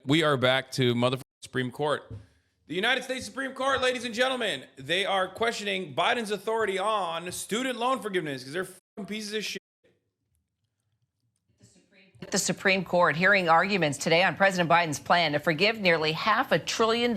We are back to motherfucking Supreme Court. The United States Supreme Court, ladies and gentlemen, they are questioning Biden's authority on student loan forgiveness because they're fucking pieces of shit. The Supreme Court hearing arguments today on President Biden's plan to forgive nearly $500 billion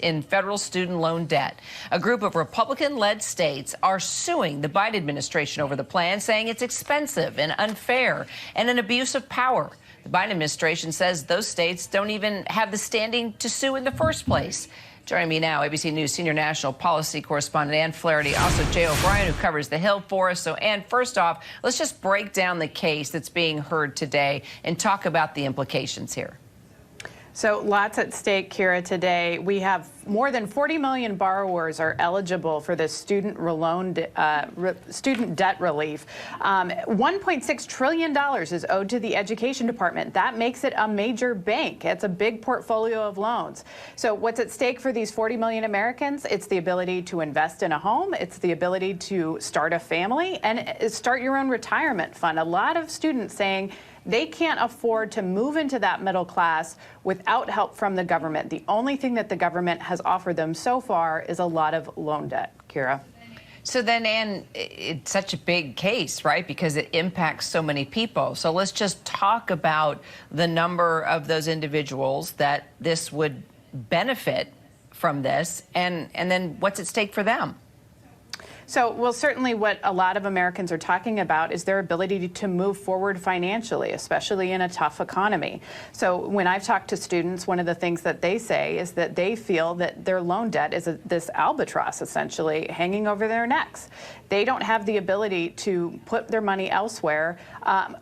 in federal student loan debt. A group of Republican-led states are suing the Biden administration over the plan, saying it's expensive and unfair and an abuse of power. The Biden administration says those states don't even have the standing to sue in the first place. Joining me now, ABC News senior national policy correspondent Ann Flaherty, also Jay O'Brien, who covers the Hill for us. So, Ann, first off, let's just break down the case that's being heard today and talk about the implications here. So lots at stake, Kira, today. We have more than 40 million borrowers are eligible for this student debt relief. $1.6 trillion is owed to the Education Department. That makes it a major bank. It's a big portfolio of loans. So what's at stake for these 40 million Americans? It's the ability to invest in a home. It's the ability to start a family and start your own retirement fund. A lot of students saying they can't afford to move into that middle class without help from the government. The only thing that the government has offered them so far is a lot of loan debt. Kira. So then, Ann, it's such a big case, right? Because it impacts so many people. So let's just talk about the number of those individuals that this would benefit from this, and then what's at stake for them. So, well, certainly what a lot of Americans are talking about is their ability to move forward financially, especially in a tough economy. So when I've talked to students, one of the things that they say is that they feel that their loan debt is this albatross, essentially, hanging over their necks. They don't have the ability to put their money elsewhere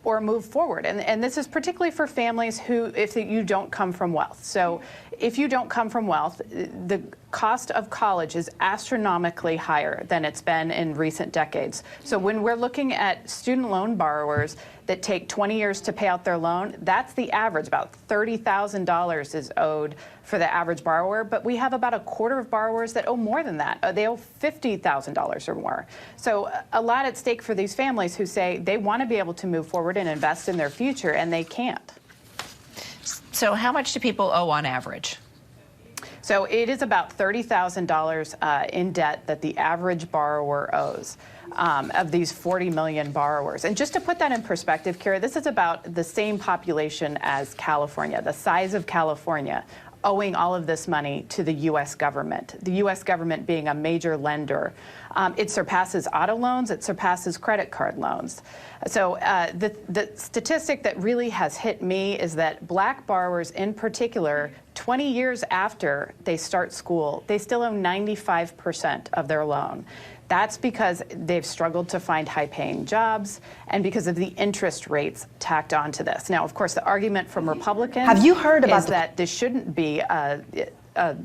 or move forward. And this is particularly for families who, if you don't come from wealth. So if you don't come from wealth, the cost of college is astronomically higher than it's been in recent decades. So when we're looking at student loan borrowers that take 20 years to pay out their loan, that's the average. About $30,000 is owed for the average borrower, but we have about a quarter of borrowers that owe more than that. They owe $50,000 or more. So a lot at stake for these families who say they want to be able to move forward and invest in their future, and they can't. So how much do people owe on average? So it is about $30,000 in debt that the average borrower owes of these 40 million borrowers. And just to put that in perspective, Kira, this is about the same population as California, the size of California, owing all of this money to the U.S. government, the U.S. government being a major lender. It surpasses auto loans. It surpasses credit card loans. So the statistic that really has hit me is that black borrowers in particular, 20 years after they start school, they still owe 95% of their loan. That's because they've struggled to find high-paying jobs and because of the interest rates tacked onto this. Now, of course, the argument from Republicans is that this shouldn't be a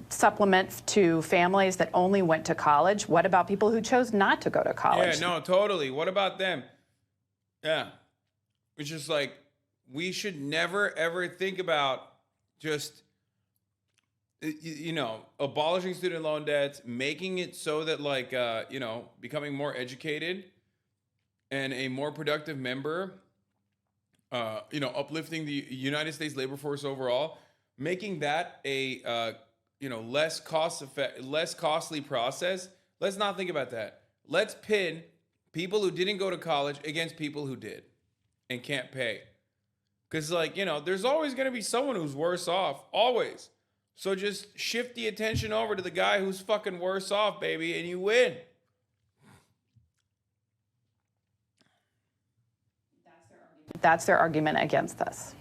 supplement to families that only went to college. What about people who chose not to go to college? Yeah, no, totally. What about them? Yeah. It's just like, we should never, ever think about just, you know, abolishing student loan debts, making it so that, like, you know, becoming more educated and a more productive member, you know, uplifting the United States labor force overall, making that a, you know, less costly process. Let's not think about that. Let's pin people who didn't go to college against people who did and can't pay. Because, like, you know, there's always going to be someone who's worse off, always. So just shift the attention over to the guy who's fucking worse off, baby, and you win. That's their argument against this.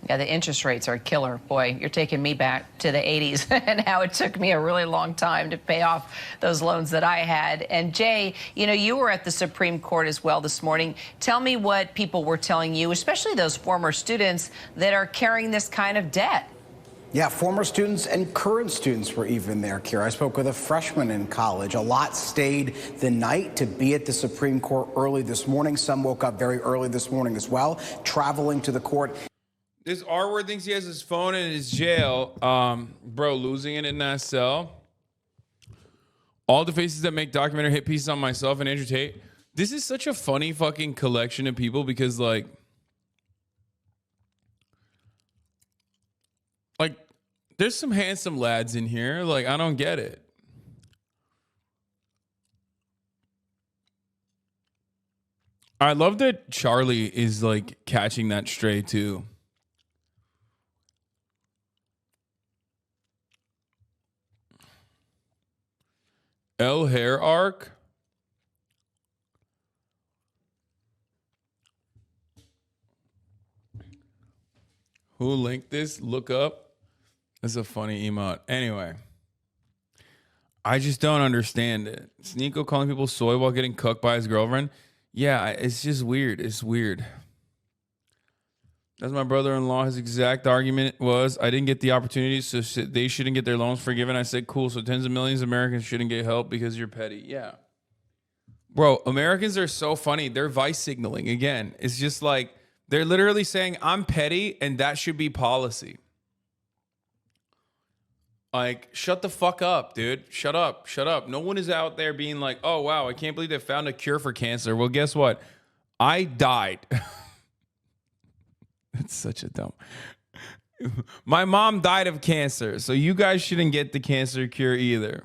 Yeah, the interest rates are a killer. Boy, you're taking me back to the 80s and how it took me a really long time to pay off those loans that I had. And Jay, you know, you were at the Supreme Court as well this morning. Tell me what people were telling you, especially those former students that are carrying this kind of debt. Yeah, former students and current students were even there, Kira. I spoke with a freshman in college. A lot stayed the night to be at the Supreme Court early this morning. Some woke up very early this morning as well, traveling to the court. This R-word thinks he has his phone in his jail. Bro, losing it in that cell. All the faces that make documentary hit pieces on myself and Andrew Tate. This is such a funny fucking collection of people because, like There's some handsome lads in here. Like, I don't get it. I love that Charlie is like catching that stray too. L hair arc. Who linked this? Look up. That's a funny emote. Anyway, I just don't understand it. Sneeko calling people soy while getting cooked by his girlfriend. Yeah, it's just weird. It's weird. That's my brother-in-law. His exact argument was, I didn't get the opportunity, so they shouldn't get their loans forgiven. I said, cool, so tens of millions of Americans shouldn't get help because you're petty. Yeah. Bro, Americans are so funny. They're vice signaling. Again, it's just like, they're literally saying, I'm petty, and that should be policy. Like, shut the fuck up, dude. Shut up. Shut up. No one is out there being like, oh, wow, I can't believe they found a cure for cancer. Well, guess what? I died. It's such a dumb. My mom died of cancer, so you guys shouldn't get the cancer cure either.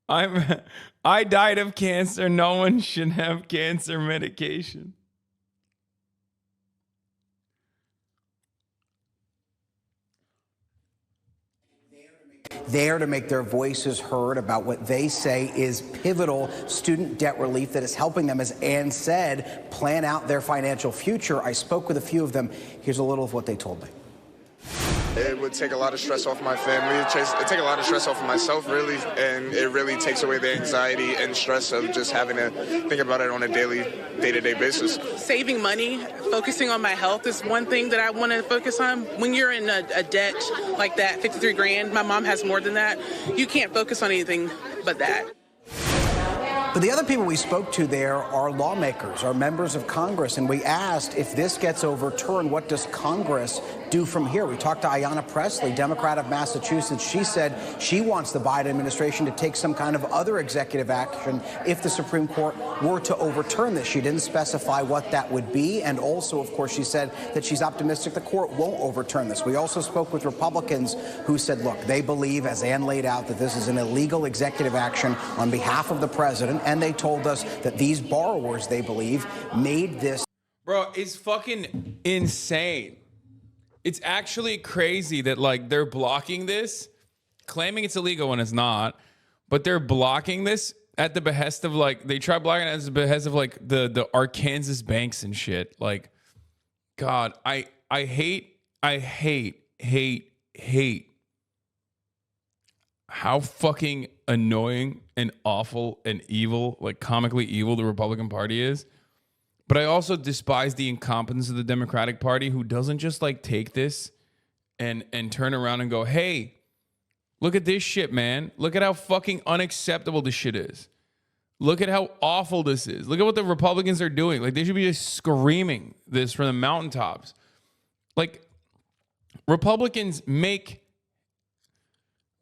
I died of cancer. No one should have cancer medication. There to make their voices heard about what they say is pivotal student debt relief that is helping them, as Ann said, plan out their financial future. I spoke with a few of them. Here's a little of what they told me. It would take a lot of stress off my family. It'd take a lot of stress off of myself, really, and it really takes away the anxiety and stress of just having to think about it on a daily, day-to-day basis. Saving money, focusing on my health is one thing that I want to focus on. When you're in a debt like that, 53 grand, my mom has more than that, you can't focus on anything but that. But the other people we spoke to there are lawmakers, are members of Congress, and we asked, if this gets overturned, what does Congress do from here? We talked to Ayanna Pressley, Democrat of Massachusetts. She said she wants the Biden administration to take some kind of other executive action if the Supreme Court were to overturn this. She didn't specify what that would be, and also, of course, she said that she's optimistic the court won't overturn this. We also spoke with Republicans who said, look, they believe, as Ann laid out, that this is an illegal executive action on behalf of the president. And they told us that these borrowers, they believe, made this. Bro, it's fucking insane. It's actually crazy that, like, they're blocking this, claiming it's illegal when it's not, but they're blocking this at the behest of, like, they try blocking it at the behest of, like, the Arkansas banks and shit. Like, God, I hate how fucking annoying and awful and evil, like comically evil, the Republican Party is. But I also despise the incompetence of the Democratic Party, who doesn't just like take this and turn around and go, hey, look at this shit, man. Look at how fucking unacceptable this shit is. Look at how awful this is. Look at what the Republicans are doing. Like, they should be just screaming this from the mountaintops. Like, Republicans make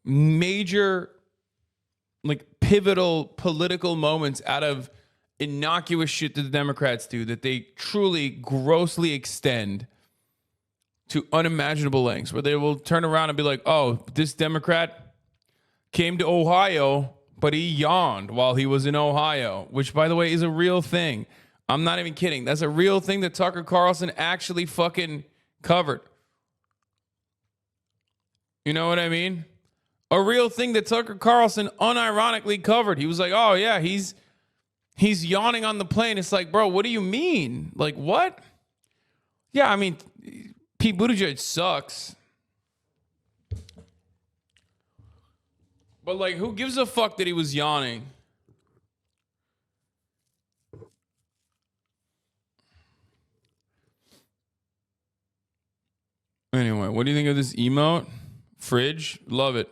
major, like, pivotal political moments out of innocuous shit that the Democrats do that they truly grossly extend to unimaginable lengths, where they will turn around and be like, oh, this Democrat came to Ohio, but he yawned while he was in Ohio, which, by the way, is a real thing. I'm not even kidding. That's a real thing that Tucker Carlson actually fucking covered. You know what I mean? A real thing that Tucker Carlson unironically covered. He was like, oh, yeah, he's yawning on the plane. It's like, bro, what do you mean? Like, what? Yeah, I mean, Pete Buttigieg sucks. But, like, who gives a fuck that he was yawning? Anyway, what do you think of this emote? Fridge? Love it.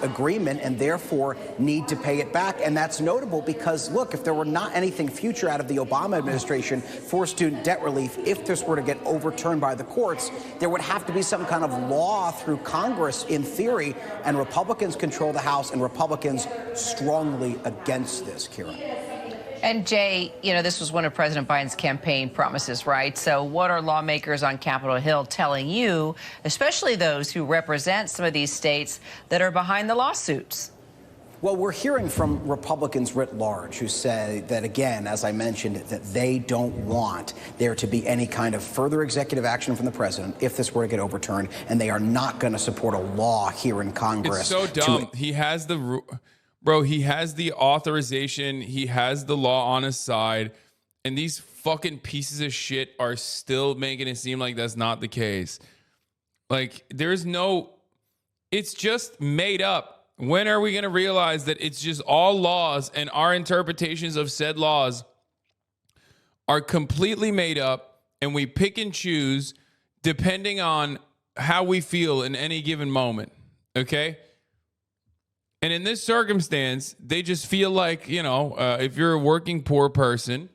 Agreement, and therefore need to pay it back. And that's notable because, look, if there were not anything future out of the Obama administration for student debt relief, if this were to get overturned by the courts, there would have to be some kind of law through Congress in theory, and Republicans control the House, and Republicans strongly against this, Kira. And Jay, this was one of President Biden's campaign promises, right? So what are lawmakers on Capitol Hill telling you, especially those who represent some of these states that are behind the lawsuits? Well, we're hearing from Republicans writ large who say that, again, as I mentioned, that they don't want there to be any kind of further executive action from the president if this were to get overturned, and they are not going to support a law here in Congress. It's so dumb. He has the authorization. He has the law on his side, and these fucking pieces of shit are still making it seem like that's not the case. Like, it's just made up. When are we going to realize that it's just all laws and our interpretations of said laws are completely made up, and we pick and choose depending on how we feel in any given moment, okay? And in this circumstance, they just feel like, if you're a working poor person,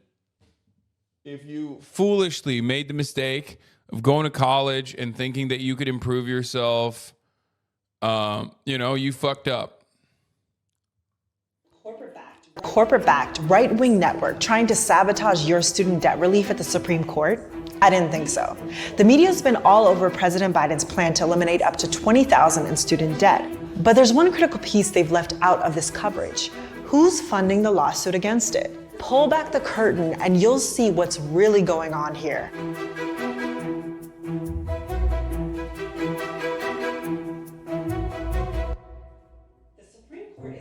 if you foolishly made the mistake of going to college and thinking that you could improve yourself, you fucked up. Corporate-backed right-wing network trying to sabotage your student debt relief at the Supreme Court? I didn't think so. The media's been all over President Biden's plan to eliminate up to $20,000 in student debt. But there's one critical piece they've left out of this coverage. Who's funding the lawsuit against it? Pull back the curtain and you'll see what's really going on here.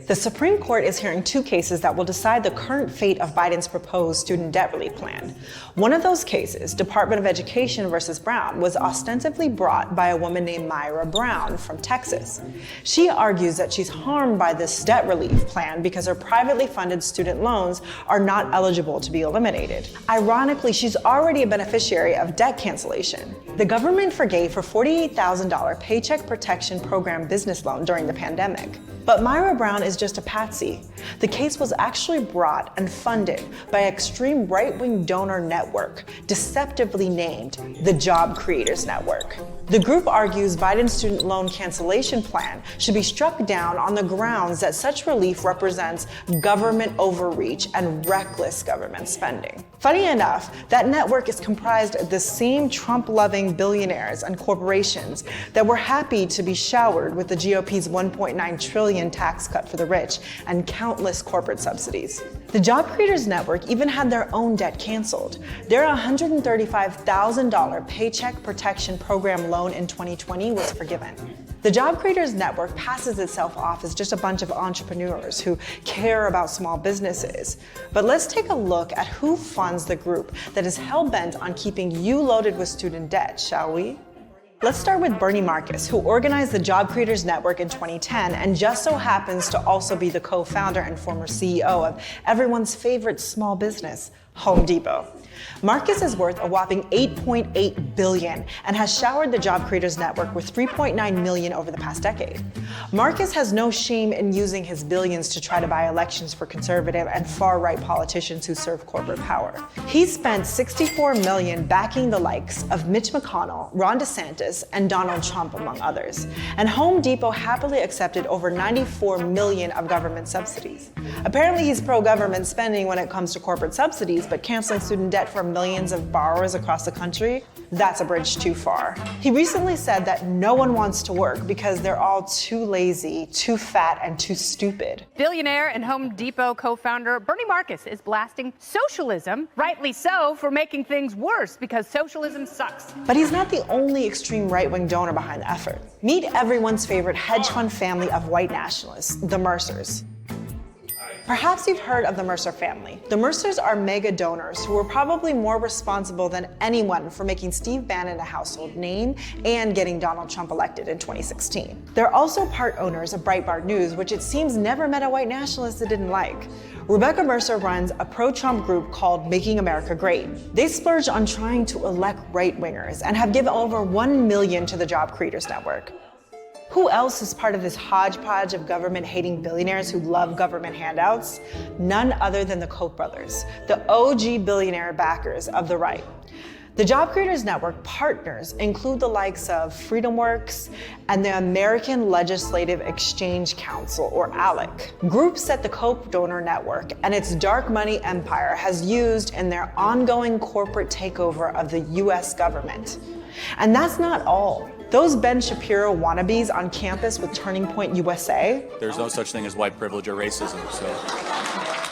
The Supreme Court is hearing two cases that will decide the current fate of Biden's proposed student debt relief plan. One of those cases, Department of Education versus Brown, was ostensibly brought by a woman named Myra Brown from Texas. She argues that she's harmed by this debt relief plan because her privately funded student loans are not eligible to be eliminated. Ironically, she's already a beneficiary of debt cancellation. The government forgave her $48,000 Paycheck Protection Program business loan during the pandemic. But Myra Brown is just a patsy. The case was actually brought and funded by an extreme right-wing donor network, deceptively named the Job Creators Network. The group argues Biden's student loan cancellation plan should be struck down on the grounds that such relief represents government overreach and reckless government spending. Funny enough, that network is comprised of the same Trump-loving billionaires and corporations that were happy to be showered with the GOP's $1.9 trillion tax cut for the rich and countless corporate subsidies. The Job Creators Network even had their own debt canceled. Their $135,000 Paycheck Protection Program loan in 2020 was forgiven. The Job Creators Network passes itself off as just a bunch of entrepreneurs who care about small businesses. But let's take a look at who funds the group that is hell-bent on keeping you loaded with student debt, shall we? Let's start with Bernie Marcus, who organized the Job Creators Network in 2010 and just so happens to also be the co-founder and former CEO of everyone's favorite small business, Home Depot. Marcus is worth a whopping $8.8 billion and has showered the Job Creators Network with $3.9 million over the past decade. Marcus has no shame in using his billions to try to buy elections for conservative and far-right politicians who serve corporate power. He spent $64 million backing the likes of Mitch McConnell, Ron DeSantis, and Donald Trump, among others. And Home Depot happily accepted over $94 million of government subsidies. Apparently he's pro-government spending when it comes to corporate subsidies, but canceling student debt for millions of borrowers across the country, that's a bridge too far. He recently said that no one wants to work because they're all too lazy, too fat, and too stupid. Billionaire and Home Depot co-founder Bernie Marcus is blasting socialism, rightly so, for making things worse because socialism sucks. But he's not the only extreme right-wing donor behind the effort. Meet everyone's favorite hedge fund family of white nationalists, the Mercers. Perhaps you've heard of the Mercer family. The Mercers are mega donors who were probably more responsible than anyone for making Steve Bannon a household name and getting Donald Trump elected in 2016. They're also part owners of Breitbart News, which it seems never met a white nationalist it didn't like. Rebecca Mercer runs a pro-Trump group called Making America Great. They splurge on trying to elect right-wingers and have given over $1 million to the Job Creators Network. Who else is part of this hodgepodge of government-hating billionaires who love government handouts? None other than the Koch brothers, the OG billionaire backers of the right. The Job Creators Network partners include the likes of FreedomWorks and the American Legislative Exchange Council, or ALEC, groups that the co-donor network and its dark money empire has used in their ongoing corporate takeover of the US government. And that's not all. Those Ben Shapiro wannabes on campus with Turning Point USA, there's no such thing as white privilege or racism, so.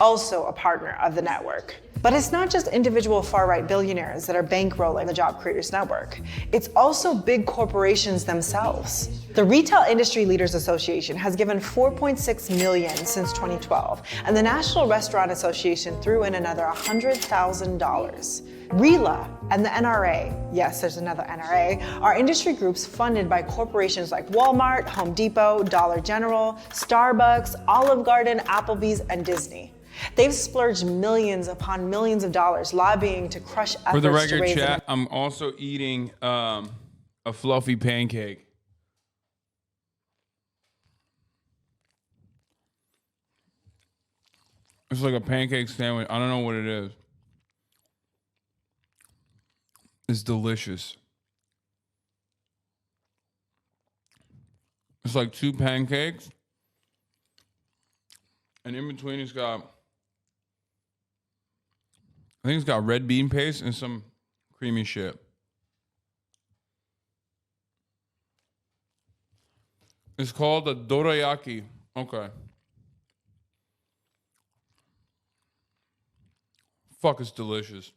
Also a partner of the network. But it's not just individual far-right billionaires that are bankrolling the Job Creators Network. It's also big corporations themselves. The Retail Industry Leaders Association has given $4.6 million since 2012, and the National Restaurant Association threw in another $100,000. RELA and the NRA, yes, there's another NRA, are industry groups funded by corporations like Walmart, Home Depot, Dollar General, Starbucks, Olive Garden, Applebee's, and Disney. They've splurged millions upon millions of dollars lobbying to crush efforts For the record, to raise chat, I'm also eating a fluffy pancake. It's like a pancake sandwich. I don't know what it is. It's delicious. It's like 2 pancakes. And in between it's got, I think it's got red bean paste and some creamy shit. It's called a dorayaki. Okay. Fuck, it's delicious.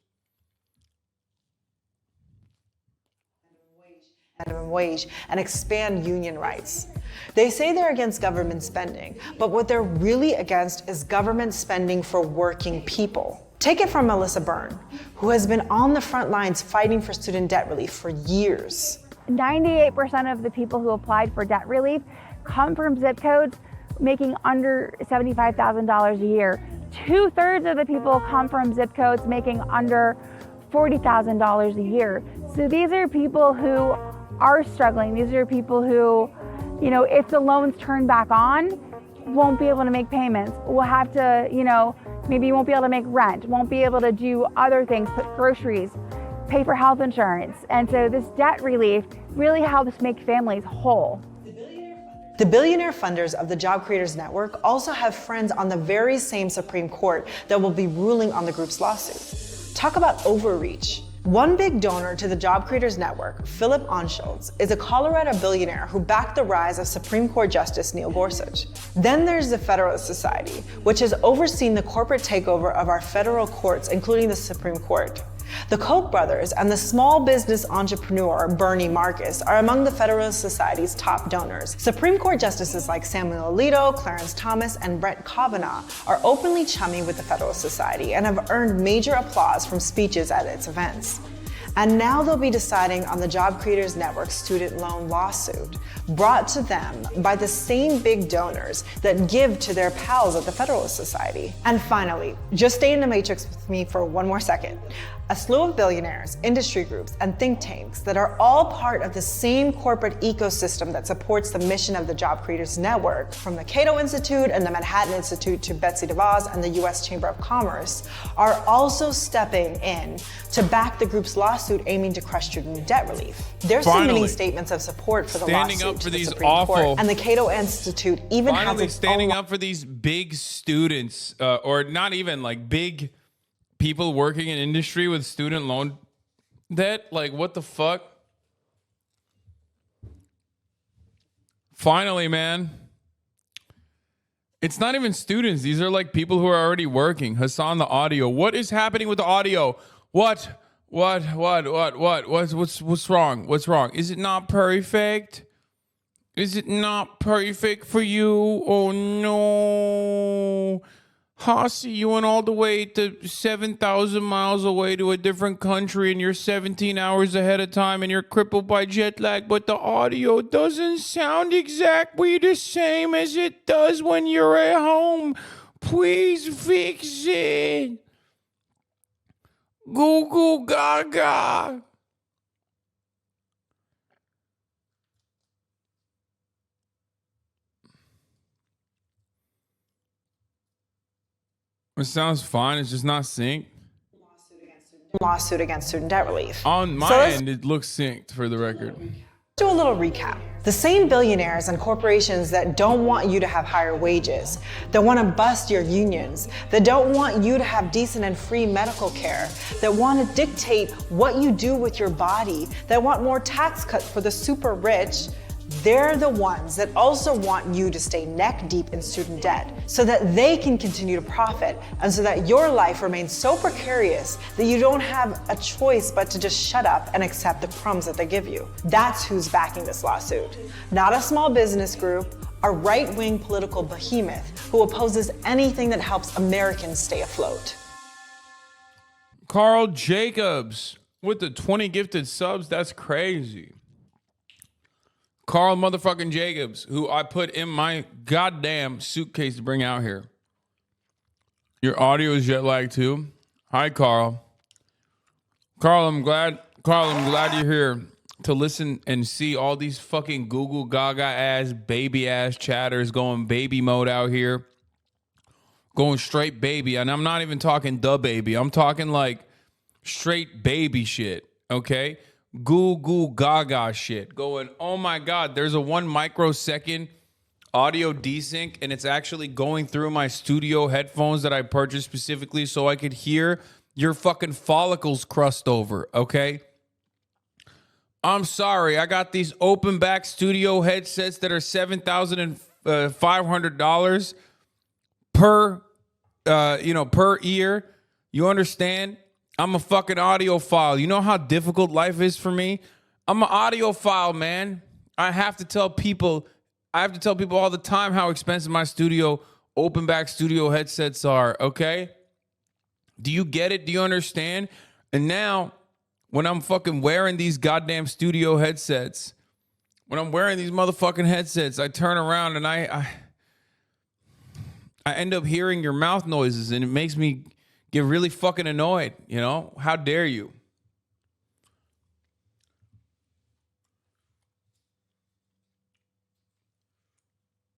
minimum wage and expand union rights. They say they're against government spending, but what they're really against is government spending for working people. Take it from Melissa Byrne, who has been on the front lines fighting for student debt relief for years. 98% of the people who applied for debt relief come from zip codes making under $75,000 a year. 2/3 of the people come from zip codes making under $40,000 a year. So these are people who are struggling. These are people who, you know, if the loans turn back on, won't be able to make payments. Will have to, you know, maybe won't be able to make rent, won't be able to do other things, put groceries, pay for health insurance. And so this debt relief really helps make families whole. The billionaire funders of the Job Creators Network also have friends on the very same Supreme Court that will be ruling on the group's lawsuit. Talk about overreach. One big donor to the Job Creators Network, Philip Anschutz, is a Colorado billionaire who backed the rise of Supreme Court Justice Neil Gorsuch. Then there's the Federalist Society, which has overseen the corporate takeover of our federal courts, including the Supreme Court. The Koch brothers and the small business entrepreneur Bernie Marcus are among the Federalist Society's top donors. Supreme Court justices like Samuel Alito, Clarence Thomas, and Brett Kavanaugh are openly chummy with the Federalist Society and have earned major applause from speeches at its events. And now they'll be deciding on the Job Creators Network student loan lawsuit, brought to them by the same big donors that give to their pals at the Federalist Society. And finally, just stay in the matrix with me for one more second. A slew of billionaires, industry groups, and think tanks that are all part of the same corporate ecosystem that supports the mission of the Job Creators Network, from the Cato Institute and the Manhattan Institute to Betsy DeVos and the US Chamber of Commerce, are also stepping in to back the group's lawsuit aiming to crush student debt relief. They're submitting statements of support for the lawsuit up for to the these Supreme Court, awful- and the Cato Institute even has Finally its standing own up for these big students, or not even like big people working in industry with student loan debt. Like, what the fuck? Finally, man. It's not even students. These are like people who are already working. Hasan, the audio. What is happening with the audio? What's wrong? What's wrong? Is it not perfect? Is it not perfect for you? Oh no. Hasi, you went all the way to 7,000 miles away to a different country and you're 17 hours ahead of time and you're crippled by jet lag, but the audio doesn't sound exactly the same as it does when you're at home. Please fix it. Goo goo gaga. It sounds fine. It's just not synced. lawsuit against student lawsuit against student debt relief. On my end, it looks synced for the record. Do a little recap. The same billionaires and corporations that don't want you to have higher wages, that want to bust your unions, that don't want you to have decent and free medical care, that want to dictate what you do with your body, that want more tax cuts for the super rich, they're the ones that also want you to stay neck deep in student debt so that they can continue to profit and so that your life remains so precarious that you don't have a choice but to just shut up and accept the crumbs that they give you. That's who's backing this lawsuit. Not a small business group, a right-wing political behemoth who opposes anything that helps Americans stay afloat. Carl Jacobs with the 20 gifted subs. That's crazy. Carl motherfucking Jacobs, who I put in my goddamn suitcase to bring out here. Your audio is jet lag too. Hi, Carl. Carl, I'm glad you're here to listen and see all these fucking Google Gaga ass, baby ass chatters going baby mode out here. Going straight baby. And I'm not even talking the baby. I'm talking like straight baby shit. Okay? Goo goo gaga shit. Going, oh my God, there's a 1 microsecond audio desync and it's actually going through my studio headphones that I purchased specifically so I could hear your fucking follicles crust over, okay? I'm sorry, I got these open back studio headsets that are $7,500 per per ear. You understand? I'm a fucking audiophile. You know how difficult life is for me? I'm an audiophile, man. I have to tell people all the time how expensive my open back studio headsets are, okay? Do you get it? Do you understand? And now, when I'm fucking wearing these goddamn studio headsets, when I'm wearing these motherfucking headsets, I turn around and I end up hearing your mouth noises and it makes me get really fucking annoyed, you know? How dare you?